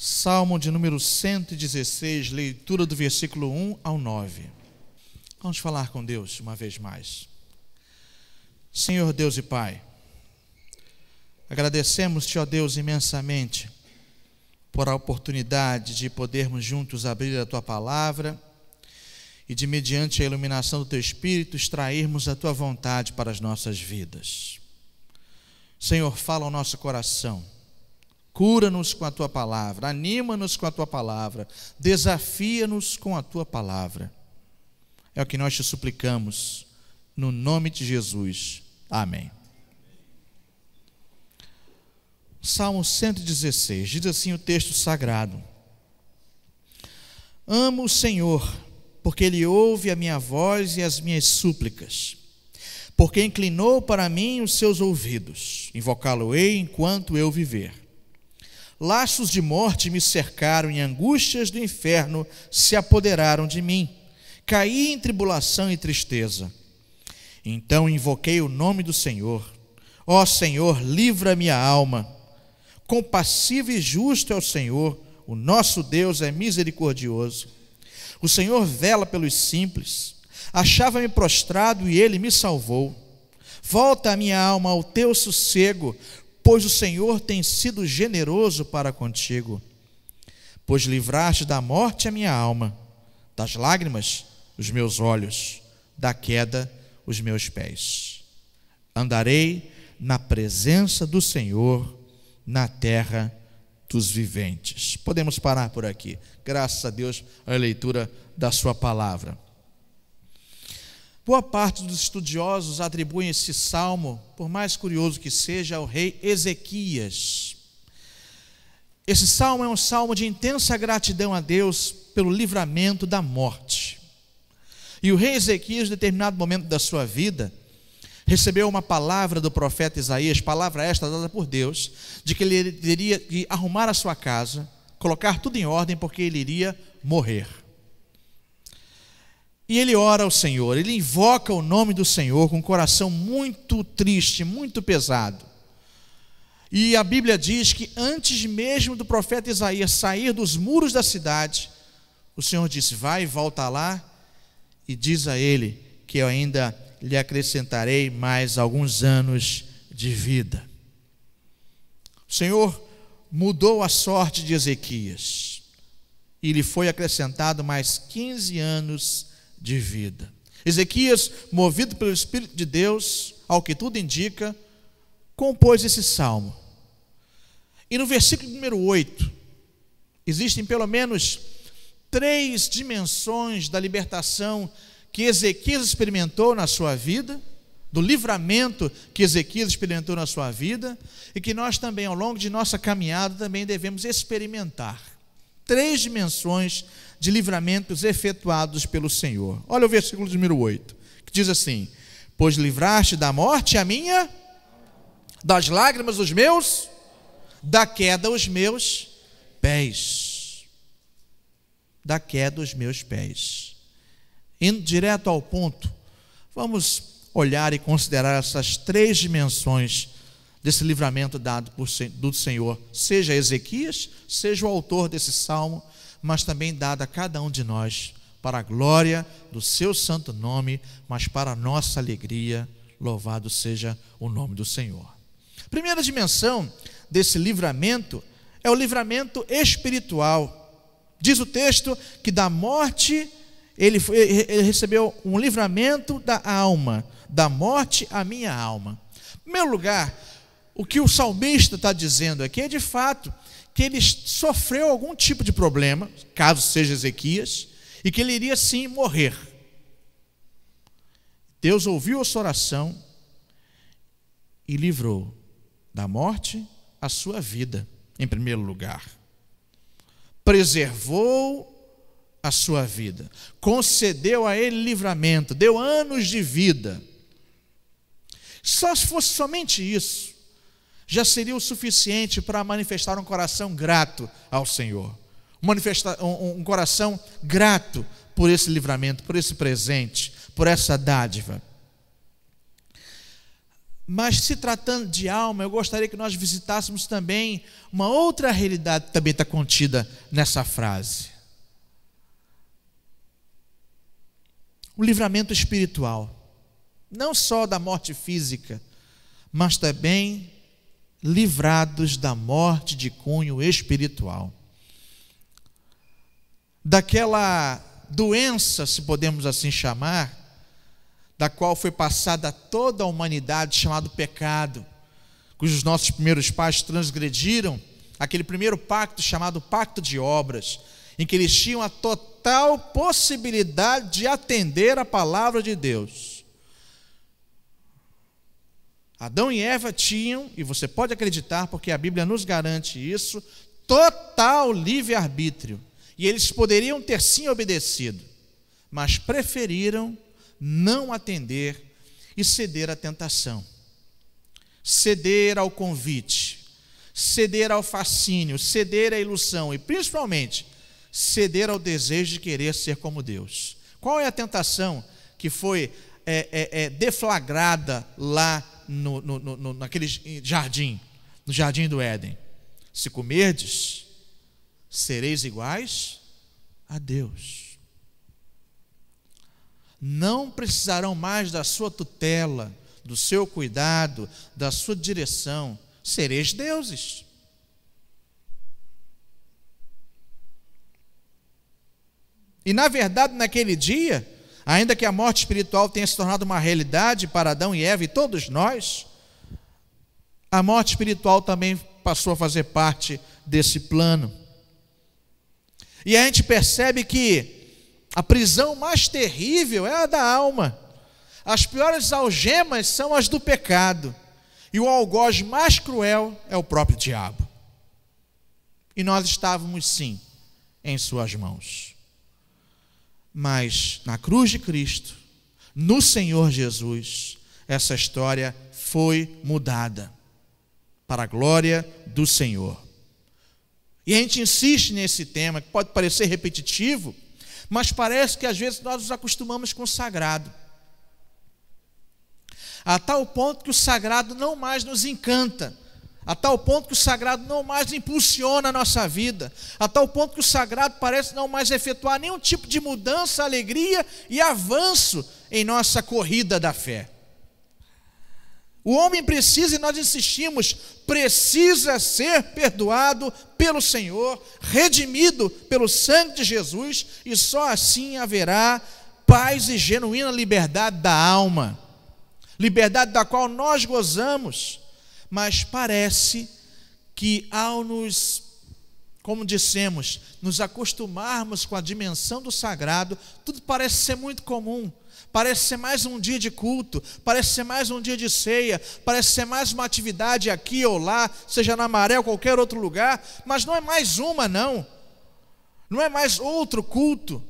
Salmo de número 116, leitura do versículo 1 ao 9. Vamos falar com Deus uma vez mais. Senhor Deus e Pai, agradecemos-te, ó Deus, imensamente por a oportunidade de podermos juntos abrir a Tua Palavra e de, mediante a iluminação do Teu Espírito, extrairmos a Tua vontade para as nossas vidas. Senhor, fala ao nosso coração. Cura-nos com a Tua Palavra, anima-nos com a Tua Palavra, desafia-nos com a Tua Palavra. É o que nós te suplicamos, no nome de Jesus. Amém. Salmo 116, diz assim o texto sagrado: Amo o Senhor, porque Ele ouve a minha voz e as minhas súplicas, porque inclinou para mim os seus ouvidos. Invocá-lo-ei enquanto eu viver. Laços de morte me cercaram e angústias do inferno se apoderaram de mim. Caí em tribulação e tristeza. Então invoquei o nome do Senhor. Ó Senhor, livra minha alma. Compassivo e justo é o Senhor, o nosso Deus é misericordioso. O Senhor vela pelos simples. Achava-me prostrado e Ele me salvou. Volta a minha alma ao teu sossego, pois o Senhor tem sido generoso para contigo. Pois livraste da morte a minha alma, das lágrimas os meus olhos, da queda os meus pés. Andarei na presença do Senhor, na terra dos viventes. Podemos parar por aqui. Graças a Deus, a leitura da sua palavra. Boa parte dos estudiosos atribuem esse salmo, por mais curioso que seja, ao rei Ezequias. Esse salmo é um salmo de intensa gratidão a Deus pelo livramento da morte. E o rei Ezequias, em determinado momento da sua vida, recebeu uma palavra do profeta Isaías, palavra esta dada por Deus, de que ele teria de arrumar a sua casa, colocar tudo em ordem, porque ele iria morrer. E ele ora ao Senhor, ele invoca o nome do Senhor com um coração muito triste, muito pesado. E a Bíblia diz que antes mesmo do profeta Isaías sair dos muros da cidade, o Senhor disse: vai e volta lá e diz a ele que eu ainda lhe acrescentarei mais alguns anos de vida. O Senhor mudou a sorte de Ezequias e lhe foi acrescentado mais 15 anos de vida. Ezequias, movido pelo Espírito de Deus, ao que tudo indica, compôs esse salmo. E no versículo número 8, existem pelo menos 3 dimensões da libertação que Ezequias experimentou na sua vida, do livramento que Ezequias experimentou na sua vida, e que nós também, ao longo de nossa caminhada, também devemos experimentar. 3 dimensões de livramentos efetuados pelo Senhor. Olha o versículo número 8, que diz assim: pois livraste da morte a minha, das lágrimas os meus, da queda os meus pés. Da queda os meus pés. Indo direto ao ponto, vamos olhar e considerar essas 3 dimensões desse livramento dado do Senhor, seja Ezequias, seja o autor desse salmo, mas também dado a cada um de nós, para a glória do seu santo nome, mas para a nossa alegria. Louvado seja o nome do Senhor. A primeira dimensão desse livramento é o livramento espiritual. Diz o texto que da morte ele recebeu um livramento da alma, da morte a minha alma. Em primeiro lugar, o que o salmista está dizendo aqui é de fato que ele sofreu algum tipo de problema, caso seja Ezequias, e que ele iria sim morrer. Deus ouviu a sua oração e livrou da morte a sua vida, em primeiro lugar. Preservou a sua vida, concedeu a ele livramento, deu anos de vida. Só se fosse somente isso, já seria o suficiente para manifestar um coração grato ao Senhor, um coração grato por esse livramento, por esse presente, por essa dádiva. Mas se tratando de alma, eu gostaria que nós visitássemos também uma outra realidade que também está contida nessa frase. O livramento espiritual, não só da morte física, mas também livrados da morte de cunho espiritual. Daquela doença, se podemos assim chamar, da qual foi passada toda a humanidade, chamado pecado, cujos nossos primeiros pais transgrediram, aquele primeiro pacto chamado pacto de obras, em que eles tinham a total possibilidade de atender a palavra de Deus. Adão e Eva tinham, e você pode acreditar, porque a Bíblia nos garante isso, total livre-arbítrio. E eles poderiam ter sim obedecido, mas preferiram não atender e ceder à tentação, ceder ao convite, ceder ao fascínio, ceder à ilusão e principalmente ceder ao desejo de querer ser como Deus. Qual é a tentação que foi deflagrada lá naquele jardim, no jardim do Éden? Se comerdes, sereis iguais a Deus. Não precisarão mais da sua tutela, do seu cuidado, da sua direção. Sereis deuses. E na verdade, naquele dia, ainda que a morte espiritual tenha se tornado uma realidade para Adão e Eva e todos nós, a morte espiritual também passou a fazer parte desse plano. E a gente percebe que a prisão mais terrível é a da alma. As piores algemas são as do pecado. E o algoz mais cruel é o próprio diabo. E nós estávamos, sim, em suas mãos. Mas na cruz de Cristo, no Senhor Jesus, essa história foi mudada para a glória do Senhor. E a gente insiste nesse tema, que pode parecer repetitivo, mas parece que às vezes nós nos acostumamos com o sagrado, a tal ponto que o sagrado não mais nos encanta, a tal ponto que o sagrado não mais impulsiona a nossa vida, a tal ponto que o sagrado parece não mais efetuar nenhum tipo de mudança, alegria e avanço em nossa corrida da fé. O homem precisa, e nós insistimos, precisa ser perdoado pelo Senhor, redimido pelo sangue de Jesus, e só assim haverá paz e genuína liberdade da alma, liberdade da qual nós gozamos. Mas parece que ao nos, como dissemos, nos acostumarmos com a dimensão do sagrado, tudo parece ser muito comum. Parece ser mais um dia de culto, parece ser mais um dia de ceia, parece ser mais uma atividade aqui ou lá, seja na Maré ou qualquer outro lugar, mas não é mais uma, não é mais outro culto,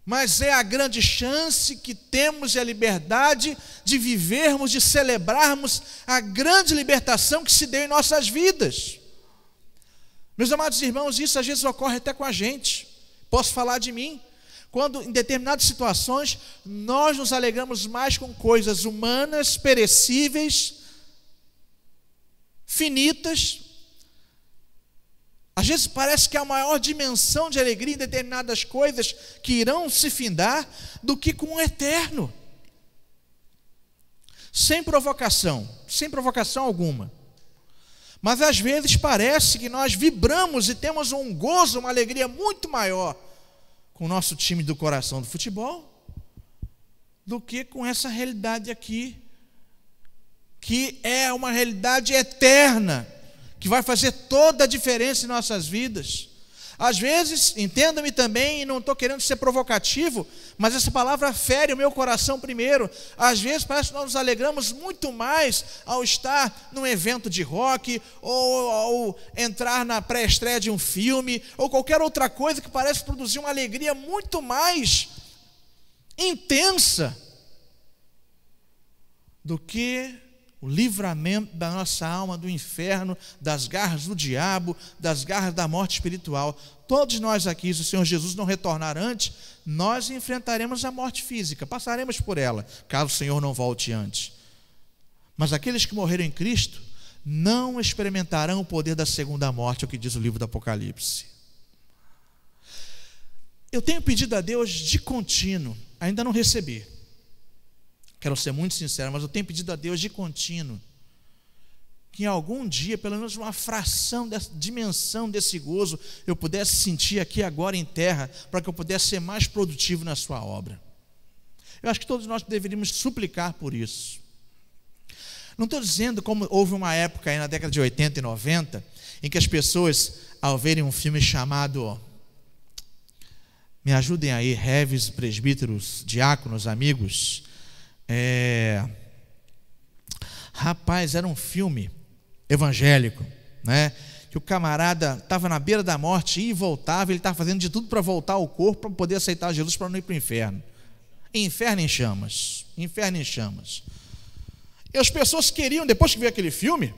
mas é a grande chance que temos e a liberdade de vivermos, de celebrarmos a grande libertação que se deu em nossas vidas. Meus amados irmãos, isso às vezes ocorre até com a gente. Posso falar de mim, quando em determinadas situações nós nos alegramos mais com coisas humanas, perecíveis, finitas. Às vezes parece que há maior dimensão de alegria em determinadas coisas que irão se findar do que com o eterno. Sem provocação alguma. Mas às vezes parece que nós vibramos e temos um gozo, uma alegria muito maior com o nosso time do coração do futebol do que com essa realidade aqui, que é uma realidade eterna, que vai fazer toda a diferença em nossas vidas. Às vezes, entenda-me também, e não estou querendo ser provocativo, mas essa palavra fere o meu coração primeiro. Às vezes parece que nós nos alegramos muito mais ao estar num evento de rock, ou ao entrar na pré-estreia de um filme, ou qualquer outra coisa que parece produzir uma alegria muito mais intensa do que o livramento da nossa alma do inferno, das garras do diabo, das garras da morte espiritual. Todos nós aqui, se o Senhor Jesus não retornar antes, nós enfrentaremos a morte física, passaremos por ela, caso o Senhor não volte antes. Mas aqueles que morreram em Cristo não experimentarão o poder da segunda morte, é o que diz o livro do Apocalipse. Eu tenho pedido a Deus de contínuo, ainda não recebi, quero ser muito sincero, mas eu tenho pedido a Deus de contínuo que em algum dia, pelo menos uma fração dessa dimensão desse gozo, eu pudesse sentir aqui agora em terra, para que eu pudesse ser mais produtivo na sua obra. Eu acho que todos nós deveríamos suplicar por isso. Não estou dizendo como houve uma época aí na década de 80 e 90, em que as pessoas, ao verem um filme chamado, me ajudem aí, reves, presbíteros, diáconos, amigos, rapaz, era um filme evangélico, né? Que o camarada estava na beira da morte, ia e voltava, ele estava fazendo de tudo para voltar ao corpo, para poder aceitar Jesus, para não ir para o inferno. Inferno em chamas, inferno em chamas. E as pessoas queriam, depois que viu aquele filme,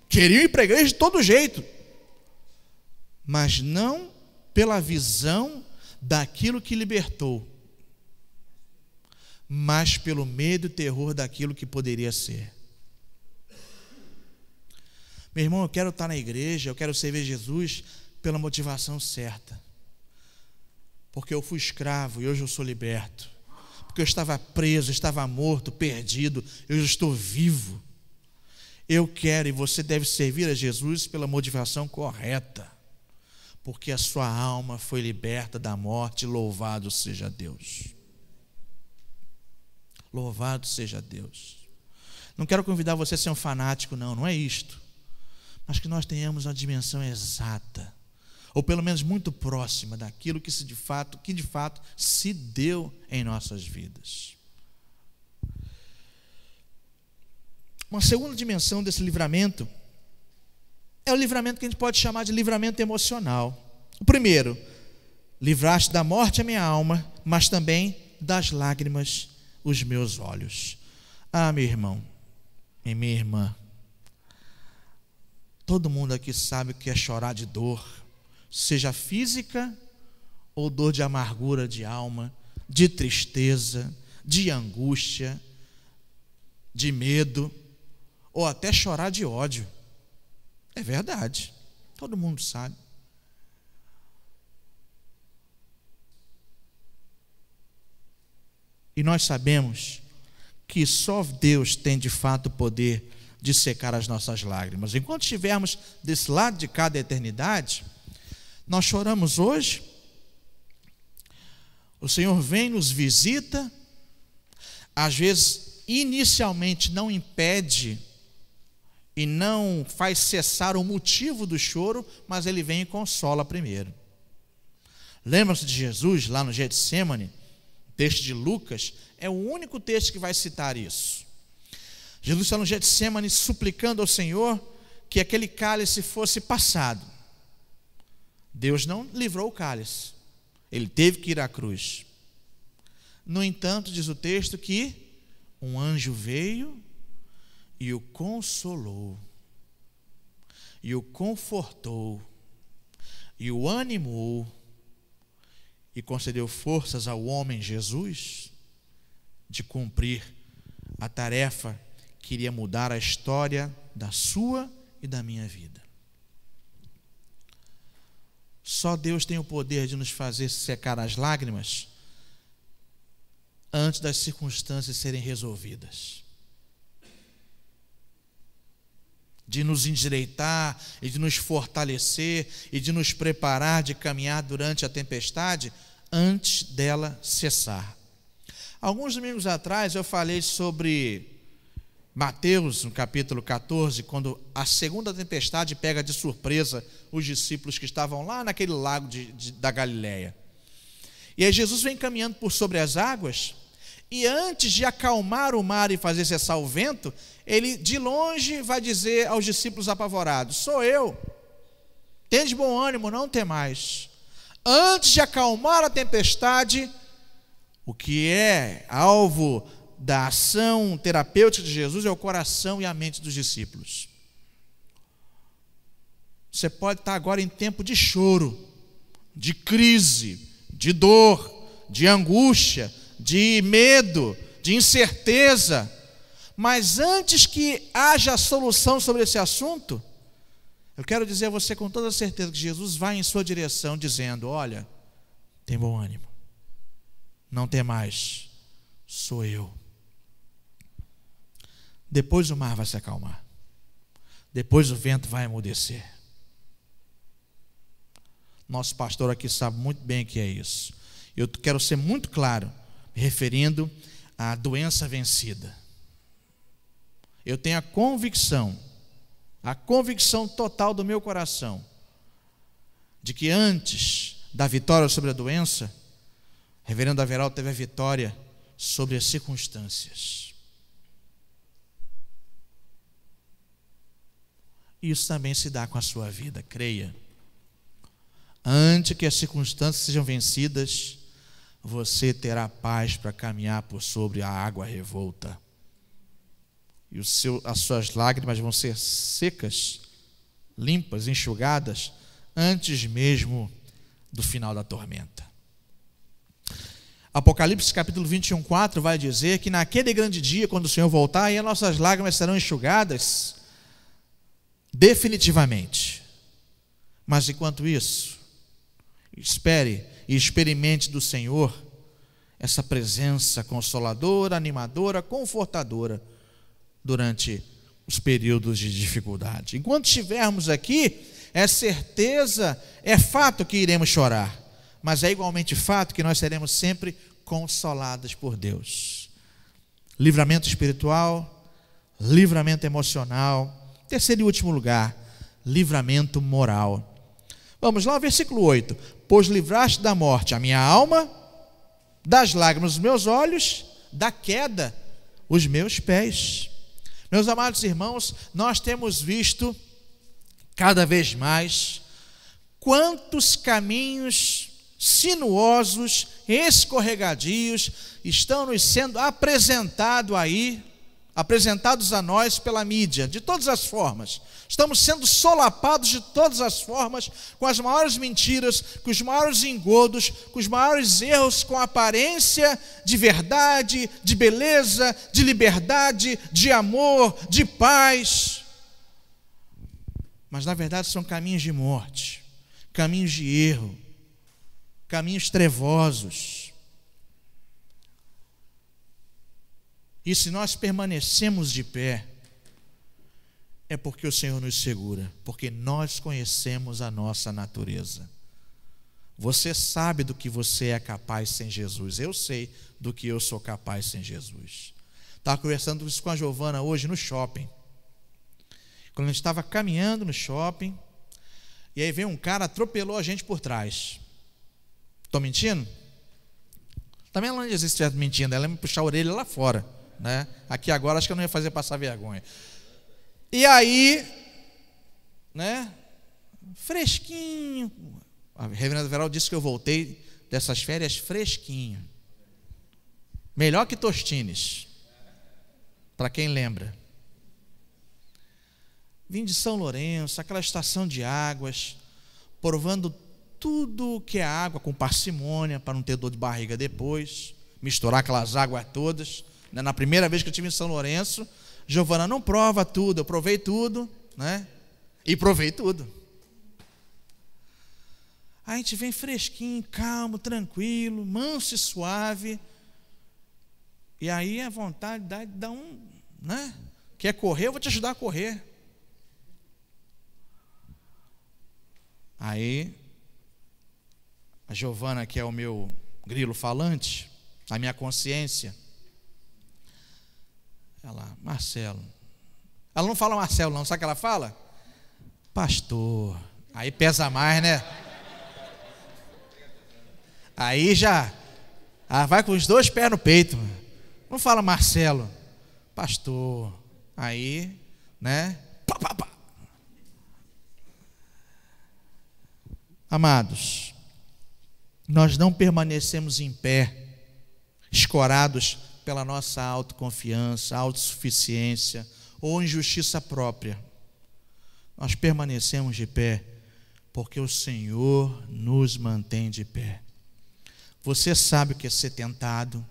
queriam ir para a igreja de todo jeito, mas não pela visão daquilo que libertou, mas pelo medo e terror daquilo que poderia ser. Meu irmão, eu quero estar na igreja, eu quero servir Jesus pela motivação certa, porque eu fui escravo e hoje eu sou liberto, porque eu estava preso, estava morto, perdido, eu estou vivo. Eu quero, e você deve servir a Jesus pela motivação correta, porque a sua alma foi liberta da morte. Louvado seja Deus, louvado seja Deus. Não quero convidar você a ser um fanático, não é isto, mas que nós tenhamos uma dimensão exata, ou pelo menos muito próxima daquilo que de fato se deu em nossas vidas. Uma segunda dimensão desse livramento é o livramento que a gente pode chamar de livramento emocional. O primeiro, livraste da morte a minha alma, mas também das lágrimas os meus olhos. Ah, meu irmão e minha irmã, todo mundo aqui sabe o que é chorar de dor, seja física ou dor de amargura de alma, de tristeza, de angústia, de medo, ou até chorar de ódio. É verdade, todo mundo sabe. E nós sabemos que só Deus tem de fato o poder de secar as nossas lágrimas. Enquanto estivermos desse lado de cá da eternidade, nós choramos hoje, o Senhor vem, nos visita, às vezes inicialmente não impede e não faz cessar o motivo do choro, mas Ele vem e consola primeiro. Lembra-se de Jesus lá no Getsêmani, texto de Lucas, é o único texto que vai citar isso. Jesus está no Getsêmani suplicando ao Senhor que aquele cálice fosse passado. Deus não livrou o cálice, Ele teve que ir à cruz. No entanto, diz o texto que um anjo veio e o consolou, e o confortou, e o animou, e concedeu forças ao homem Jesus de cumprir a tarefa que iria mudar a história da sua e da minha vida. Só Deus tem o poder de nos fazer secar as lágrimas antes das circunstâncias serem resolvidas, de nos endireitar e de nos fortalecer e de nos preparar de caminhar durante a tempestade antes dela cessar. Alguns domingos atrás eu falei sobre Mateus, no capítulo 14, quando a segunda tempestade pega de surpresa os discípulos que estavam lá naquele lago da Galileia. E aí Jesus vem caminhando por sobre as águas, e antes de acalmar o mar e fazer cessar o vento, ele de longe vai dizer aos discípulos apavorados: sou eu, tende bom ânimo, não temais. Antes de acalmar a tempestade, o que é alvo da ação terapêutica de Jesus é o coração e a mente dos discípulos. Você pode estar agora em tempo de choro, de crise, de dor, de angústia, de medo, de incerteza, Mas antes que haja solução sobre esse assunto, eu quero dizer a você com toda certeza que Jesus vai em sua direção dizendo: olha, tem bom ânimo, não tem mais, sou eu. Depois o mar vai se acalmar, depois o vento vai emudecer. Nosso pastor aqui sabe muito bem o que é isso. Eu quero ser muito claro, me referindo à doença vencida. Eu tenho a convicção total do meu coração, de que antes da vitória sobre a doença, o reverendo Averaldo teve a vitória sobre as circunstâncias. Isso também se dá com a sua vida, creia. Antes que as circunstâncias sejam vencidas, você terá paz para caminhar por sobre a água revolta. E as suas lágrimas vão ser secas, limpas, enxugadas, antes mesmo do final da tormenta. Apocalipse capítulo 21:4 vai dizer que naquele grande dia, quando o Senhor voltar, aí as nossas lágrimas serão enxugadas definitivamente. Mas enquanto isso, espere e experimente do Senhor essa presença consoladora, animadora, confortadora durante os períodos de dificuldade. Enquanto estivermos aqui, é certeza, é fato que iremos chorar, mas é igualmente fato que nós seremos sempre consolados por Deus. Livramento espiritual, livramento emocional. Terceiro e último lugar, livramento moral. Vamos lá, versículo 8. Pois livraste da morte a minha alma, das lágrimas os meus olhos, da queda os meus pés. Meus amados irmãos, nós temos visto cada vez mais quantos caminhos sinuosos, escorregadios estão nos sendo apresentados a nós pela mídia, de todas as formas. Estamos sendo solapados de todas as formas, com as maiores mentiras, com os maiores engodos, com os maiores erros, com aparência de verdade, de beleza, de liberdade, de amor, de paz. Mas na verdade são caminhos de morte, caminhos de erro, caminhos trevosos. E se nós permanecemos de pé, é porque o Senhor nos segura, porque nós conhecemos a nossa natureza. Você sabe do que você é capaz sem Jesus. Eu sei do que eu sou capaz sem Jesus. Estava conversando isso com a Giovana hoje no shopping. Quando a gente estava caminhando no shopping, e aí veio um cara, atropelou a gente por trás. Estou mentindo? Também ela não dizia se estivesse mentindo, ela ia me puxar a orelha lá fora, né? Aqui agora acho que eu não ia fazer passar vergonha. E aí, né, fresquinho, a reverenda Veraldo disse que eu voltei dessas férias fresquinho, melhor que Tostines, para quem lembra. Vim de São Lourenço, aquela estação de águas, provando tudo que é água com parcimônia, para não ter dor de barriga depois, misturar aquelas águas todas. Na primeira vez que eu estive em São Lourenço, Giovana, não prova tudo, eu provei tudo, né? E provei tudo. Aí a gente vem fresquinho, calmo, tranquilo, manso e suave. E aí a vontade dá um, né? Quer correr, eu vou te ajudar a correr. Aí a Giovana, que é o meu grilo falante, a minha consciência, ela, Marcelo. Ela não fala Marcelo não, sabe o que ela fala? Pastor. Aí pesa mais, né? Aí já vai com os dois pés no peito. Não fala Marcelo. Pastor. Aí, né? Pá, pá, pá. Amados, nós não permanecemos em pé, escorados pela nossa autoconfiança, autossuficiência ou injustiça própria. Nós permanecemos de pé porque o Senhor nos mantém de pé. Você sabe o que é ser tentado,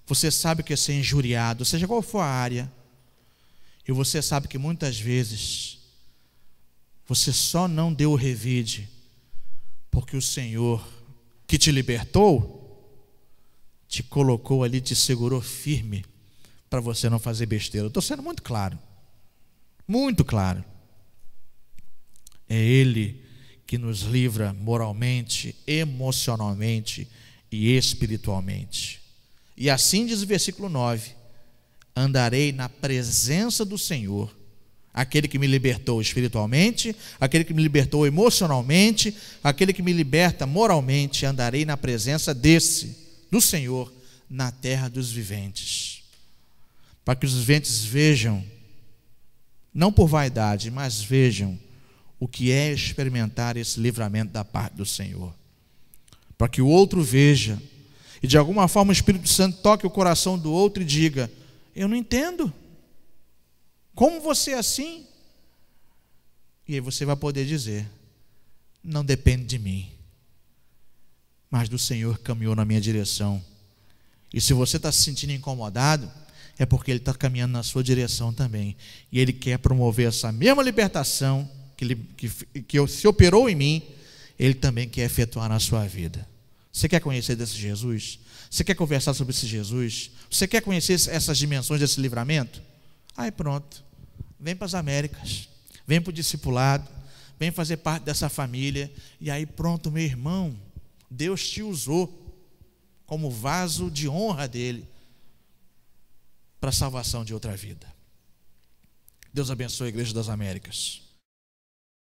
você sabe o que é ser injuriado, seja qual for a área, E você sabe que muitas vezes você só não deu o revide porque o Senhor que te libertou te colocou ali, te segurou firme para você não fazer besteira. Eu estou sendo muito claro, muito claro. É Ele que nos livra moralmente, emocionalmente e espiritualmente. E assim diz o versículo 9: andarei na presença do Senhor, aquele que me libertou espiritualmente, aquele que me libertou emocionalmente, aquele que me liberta moralmente. Andarei na presença do Senhor, na terra dos viventes, para que os viventes vejam, não por vaidade, mas vejam o que é experimentar esse livramento da parte do Senhor, para que o outro veja, e de alguma forma o Espírito Santo toque o coração do outro e diga: eu não entendo, como você é assim? E aí você vai poder dizer: não depende de mim, mas do Senhor que caminhou na minha direção. E se você está se sentindo incomodado, é porque Ele está caminhando na sua direção também, e Ele quer promover essa mesma libertação que se operou em mim, Ele também quer efetuar na sua vida. Você quer conhecer desse Jesus? Você quer conversar sobre esse Jesus? Você quer conhecer essas dimensões desse livramento? Aí pronto, vem para as Américas, vem para o discipulado, vem fazer parte dessa família, e aí pronto, meu irmão, Deus te usou como vaso de honra dele para a salvação de outra vida. Deus abençoe a Igreja das Américas.